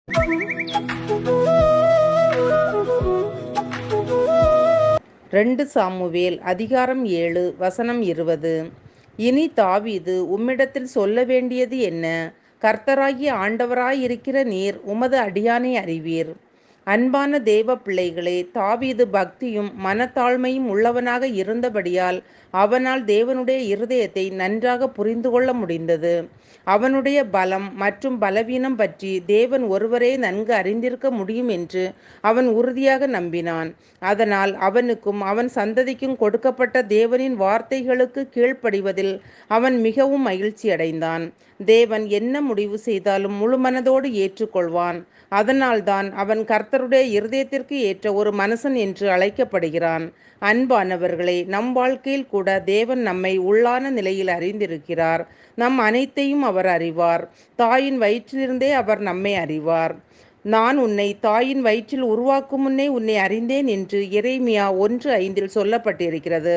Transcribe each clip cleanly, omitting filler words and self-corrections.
2 Samuel அதிகாரம் 7 வசனம் 20. இனி தாவீது உம்மிடத்தில் சொல்ல வேண்டியது என்ன? கர்த்தராகிய ஆண்டவராயிருக்கிற நீர் உமது அடியானை அறிவீர். அன்பான தேவ பிள்ளைகளே, தாவீது பக்தியும் மனத்தாழ்மையும் உள்ளவனாக இருந்தபடியால் அவனால் தேவனுடைய இருதயத்தை நன்றாக புரிந்து கொள்ள முடிந்தது. அவனுடைய பலம் மற்றும் பலவீனம் பற்றி தேவன் ஒருவரே நன்கு அறிந்திருக்க முடியும் என்று அவன் உறுதியாக நம்பினான். அதனால் அவனுக்கும் அவன் சந்ததிக்கும் கொடுக்கப்பட்ட தேவனின் வார்த்தைகளுக்கு கீழ்ப்படிவதில் அவன் மிகவும் மகிழ்ச்சி அடைந்தான். தேவன் என்ன முடிவு செய்தாலும் முழு மனதோடு ஏற்றுக்கொள்வான். அதனால்தான் அவன் கர்த்தருடைய இருதயத்திற்கு ஏற்ற ஒரு மனுஷன் என்று அழைக்கப்படுகிறான். அன்பானவர்களே, நம் வாழ்க்கையில் கூட தேவன் நம்மை உள்ளான நிலையில் அறிந்திருக்கிறார். நம் அனைத்தையும் அவர் அறிவார். தாயின் வயிற்றிலிருந்தே அவர் நம்மை அறிவார். நான் உன்னை தாயின் வயிற்றில் உருவாக்கும் முன்னே உன்னை அறிந்தேன் என்று எரேமியா 1:5 சொல்லப்பட்டிருக்கிறது.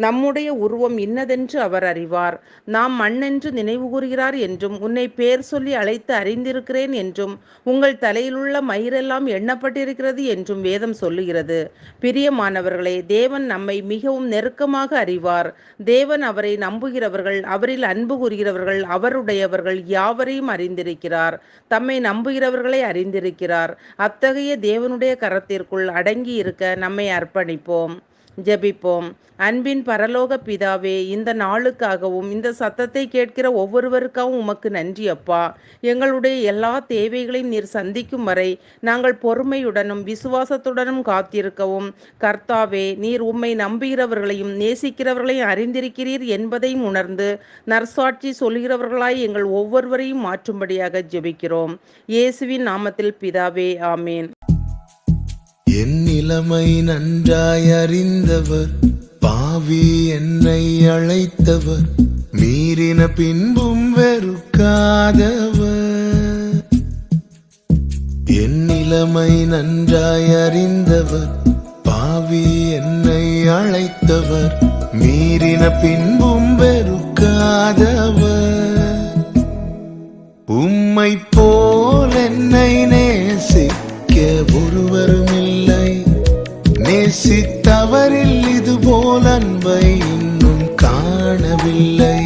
நம்முடைய உருவம் இன்னதென்று அவர் அறிவார். நாம் மண்ணென்று நினைவு கூறுகிறார் என்றும், உன்னை பேர் சொல்லி அழைத்து அறிந்திருக்கிறேன் என்றும், உங்கள் தலையிலுள்ள மயிரெல்லாம் எண்ணப்பட்டிருக்கிறது என்றும் வேதம் சொல்லுகிறது. பிரியமானவர்களே, தேவன் நம்மை மிகவும் நெருக்கமாக அறிவார். தேவன் அவரை நம்புகிறவர்கள், அவரில் அன்பு கூறுகிறவர்கள், அவருடையவர்கள் யாவரையும் அறிந்திருக்கிறார். தம்மை நம்புகிறவர்களை அறிந்திருக்கிறார். அத்தகைய தேவனுடைய கரத்திற்குள் அடங்கி இருக்க நம்மை அர்ப்பணிப்போம். ஜெபிப்போம். அன்பின் பரலோக பிதாவே, இந்த நாளுக்காகவும் இந்த சத்தத்தை கேட்கிற ஒவ்வொருவருக்காகவும் உமக்கு நன்றி அப்பா. எங்களுடைய எல்லா தேவைகளையும் நீர் சந்திக்கும் வரை நாங்கள் பொறுமையுடனும் விசுவாசத்துடனும் காத்திருக்கவும், கர்த்தாவே, நீர் உம்மை நம்புகிறவர்களையும் நேசிக்கிறவர்களையும் அறிந்திருக்கிறீர் என்பதையும் உணர்ந்து நற்சாட்சி சொல்கிறவர்களாய் எங்கள் ஒவ்வொருவரையும் மாற்றும்படியாக ஜெபிக்கிறோம். இயேசுவின் நாமத்தில் பிதாவே, ஆமேன். என் நிலைமை நன்றாய் அறிந்தவர், பாவி என்னை அழைத்தவர், மீறின பின்பும் வெறுக்காதவர். என் நிலைமை நன்றாய் அறிந்தவர், பாவி என்னை அழைத்தவர், மீறின பின்பும் வெறுக்காதவர். உம்மை போல் என்னை நேசிக்க ஒருவரும் இல்லை, நேசித்தவரில் இதுபோல் அன்பை இன்னும் காணவில்லை.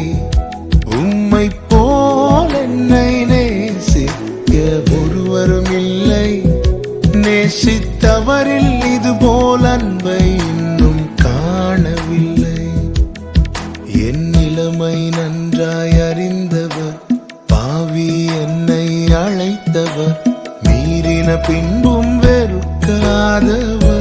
உம்மை போல் என்னை நேசிக்க ஒருவரும் இல்லை, நேசித்தவரில் இதுபோல் அன்பை இன்னும் காணவில்லை. என் நிலைமை நன்றாய் அறிந்தவர், பாவி என்னை அழைத்தவர், மீறின பின்பும் வெறுக்காதவர்.